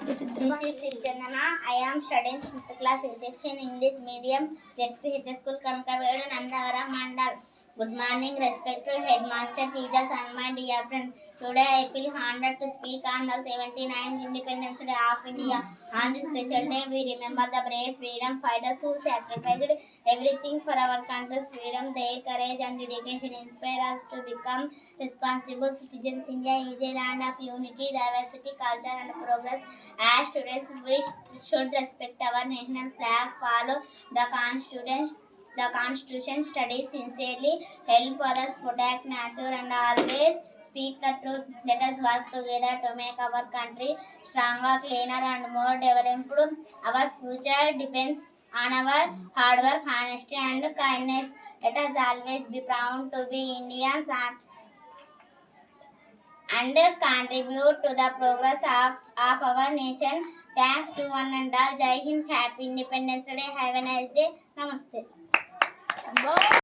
This is Sirchandana. I am studying 6th class section English medium ZPH School Kankavedu Nandavara Mandal. Good morning, respected headmaster, teachers, and my dear friends. Today I feel honored to speak on the 79th Independence Day of India. On this special day, we remember the brave freedom fighters who sacrificed everything for our country's freedom. Their courage and dedication inspire us to become responsible citizens. India is a land of unity, diversity, culture, and progress. As students, we should respect our national flag, follow the Constitution, study sincerely, help others, protect nature, and always speak the truth. Let us work together to make our country stronger, cleaner, and more developed. Our future depends on our hard work, honesty, and kindness. Let us always be proud to be Indians and contribute to the progress of our nation. Thanks to one and all. Jai Hind. Happy Independence Day. Have a nice day. Namaste.